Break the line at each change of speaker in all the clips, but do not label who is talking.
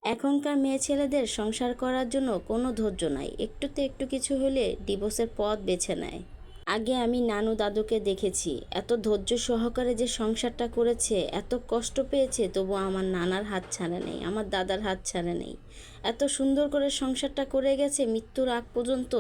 এখনকার মেয়ে ছেলেদের সংসার করার জন্য কোনো ধৈর্য নাই, একটুতে একটু কিছু হলে ডিভোর্সের পথ বেছে নেয়। আগে আমি নানু দাদুকে দেখেছি এত ধৈর্য সহকারে যে সংসারটা করেছে, এত কষ্ট পেয়েছে, তবু আমার নানার হাত ছাড়ে নেই, আমার দাদার হাত ছাড়ে নেই। এত সুন্দর করে সংসারটা করে গেছে মৃত্যুর আগ পর্যন্ত,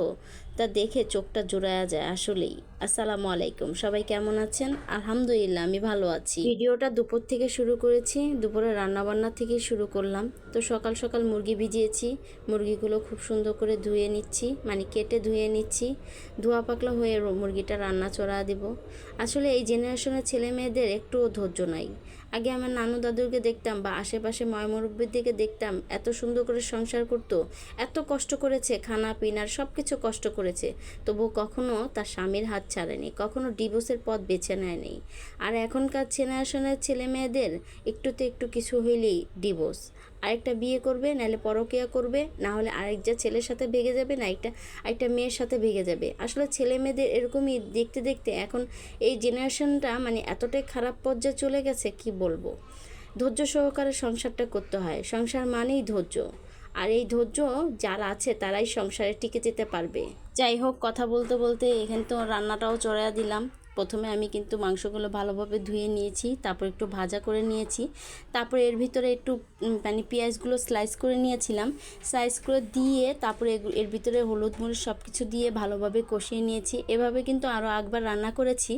তা দেখে চোখটা জোড়ায়া যায় আসলেই। আসসালামু আলাইকুম, সবাই কেমন আছেন? আলহামদুলিল্লাহ আমি ভালো আছি। ভিডিওটা দুপুর থেকে শুরু করেছি, দুপুরে রান্নাবান্না থেকে শুরু করলাম। তো সকাল সকাল মুরগি ভিজিয়েছি, মুরগিগুলো খুব সুন্দর করে ধুয়ে নিচ্ছি, মানে কেটে ধুয়ে নিচ্ছি। ধোয়া পাকলা হয়ে মুরগিটা রান্না চড়া দিব। আসলে এই জেনারেশনের ছেলে মেয়েদের একটুও ধৈর্য নাই। আগে আমার নানু দাদুকে দেখতাম বা আশেপাশে ময়মুরব্বির দিকে দেখতাম এত সুন্দর করে সংসার করতো, এত কষ্ট করেছে, খানা পিনার সব কিছু কষ্ট করেছে, তবু কখনো তার স্বামীর হাত ছাড়েনি, কখনো ডিভোর্সের পথ বেছে নেয়নি। আর এখনকার জেনারেশনের ছেলে মেয়েদের একটুতে একটু কিছু হইলেই ডিভোর্স, আরেকটা বিয়ে করবে, নাহলে পরকীয়া করবে, না হলে আরেকটা ছেলের সাথে ভেগে যাবে, না একটা মেয়ের সাথে ভেগে যাবে। আসলে ছেলে মেয়েদের এরকমই দেখতে দেখতে এখন এই জেনারেশনটা মানে এতটাই খারাপ পর্যায়ে চলে গেছে, কি বলবো। ধৈর্য সহকারে সংসারটা করতে হয়, সংসার মানেই ধৈর্য। আর এই ধৈর্য যারা আছে তারাই সংসারে টিকে যেতে পারবে। যাই হোক, কথা বলতে বলতে এখানে তো রান্নাটাও চড়াইয়া দিলাম। প্রথমে আমি কিন্তু মাংসগুলো ভালোভাবে ধুয়ে নিয়েছি, তারপর একটু ভাজা করে নিয়েছি, তারপর এর ভিতরে একটু মানে পেঁয়াজগুলো স্লাইস করে নিয়েছিলাম, স্লাইস করে দিয়ে তারপরে এর ভিতরে হলুদ মরিচ সব কিছু দিয়ে ভালোভাবে কষিয়ে নিয়েছি। এভাবে কিন্তু আরও একবার রান্না করেছি,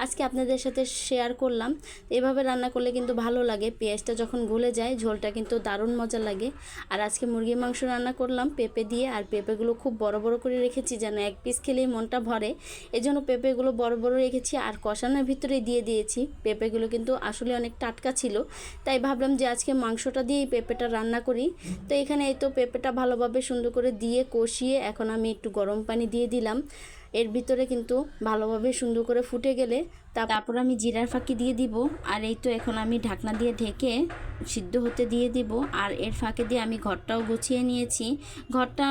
আজকে আপনাদের সাথে শেয়ার করলাম। এভাবে রান্না করলে কিন্তু ভালো লাগে, পেঁয়াজটা যখন গলে যায় ঝোলটা কিন্তু দারুণ মজা লাগে। আর আজকে মুরগির মাংস রান্না করলাম পেঁপে দিয়ে, আর পেঁপেগুলো খুব বড় বড় করে রেখেছি যেন এক পিস খেলেই মনটা ভরে, এজন্য পেঁপেগুলো বড় বড় রেখেছি। আর কষানোর ভিতরে দিয়ে দিয়েছি। পেঁপেগুলো কিন্তু আসলে অনেক টাটকা ছিল, তাই ভাবলাম যে আজকে মাংসটা দিয়েই পেঁপেটা রান্না করি। তো এখানে এই তো পেঁপেটা ভালোভাবে সুন্দর করে দিয়ে কষিয়ে এখন আমি একটু গরম পানি দিয়ে দিলাম। এর ভিতরে কিন্তু ভালোভাবে সুন্দর করে ফুটে গেলে তারপর আমি জিরার ফাঁকি দিয়ে দিব। আর এই তো এখন আমি ঢাকনা দিয়ে ঢেকে সিদ্ধ হতে দিয়ে দিব। আর এর ফাঁকে দিয়ে আমি ঘরটাও গুছিয়ে নিয়েছি। ঘরটা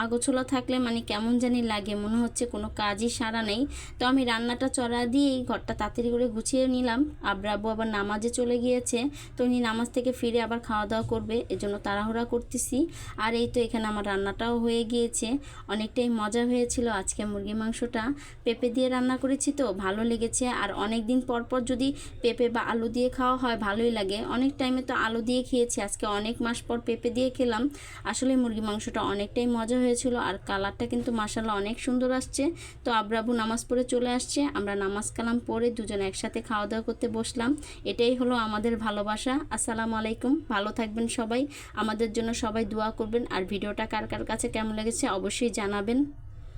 আগোছালো থাকলে মানে কেমন জানি লাগে, মনে হচ্ছে কোনো কাজই সারা নেই। তো আমি রান্নাটা চড়া দিয়েই ঘরটা তাড়াতাড়ি করে গুছিয়ে নিলাম। আব্বু আবার নামাজে চলে গিয়েছে, তো উনি নামাজ থেকে ফিরে আবার খাওয়া দাওয়া করবে, এজন্য তাড়াহুড়া করতেছি। আর এই তো এখানে আমার রান্নাটাও হয়ে গিয়েছে। অনেকটাই মজা হয়েছিল আজকে মুরগি মাংসটা পেঁপে দিয়ে রান্না করেছি, তো ভালো লেগেছে। আর অনেক দিন পর পর যদি পেঁপে বা আলু দিয়ে খাওয়া হয় ভালোই লাগে। অনেক টাইমে তো আলু দিয়ে খেয়েছি, আজকে অনেক মাস পর পেঁপে দিয়ে খেলাম। আসলে মুরগি মাংসটা অনেকটাই মজা হয়েছিল, আর কালারটা কিন্তু মাশাআল্লাহ অনেক সুন্দর আসছে। তো আব্বু নামাজ পড়ে চলে আসছে, আমরা নামাজ কালাম পড়ে দুজন একসাথে খাওয়া দাওয়া করতে বসলাম। এটাই হলো আমাদের ভালোবাসা। আসসালামু আলাইকুম, ভালো থাকবেন সবাই, আমাদের জন্য সবাই দোয়া করবেন। আর ভিডিওটা কার কার কাছে কেমন লেগেছে অবশ্যই জানাবেন।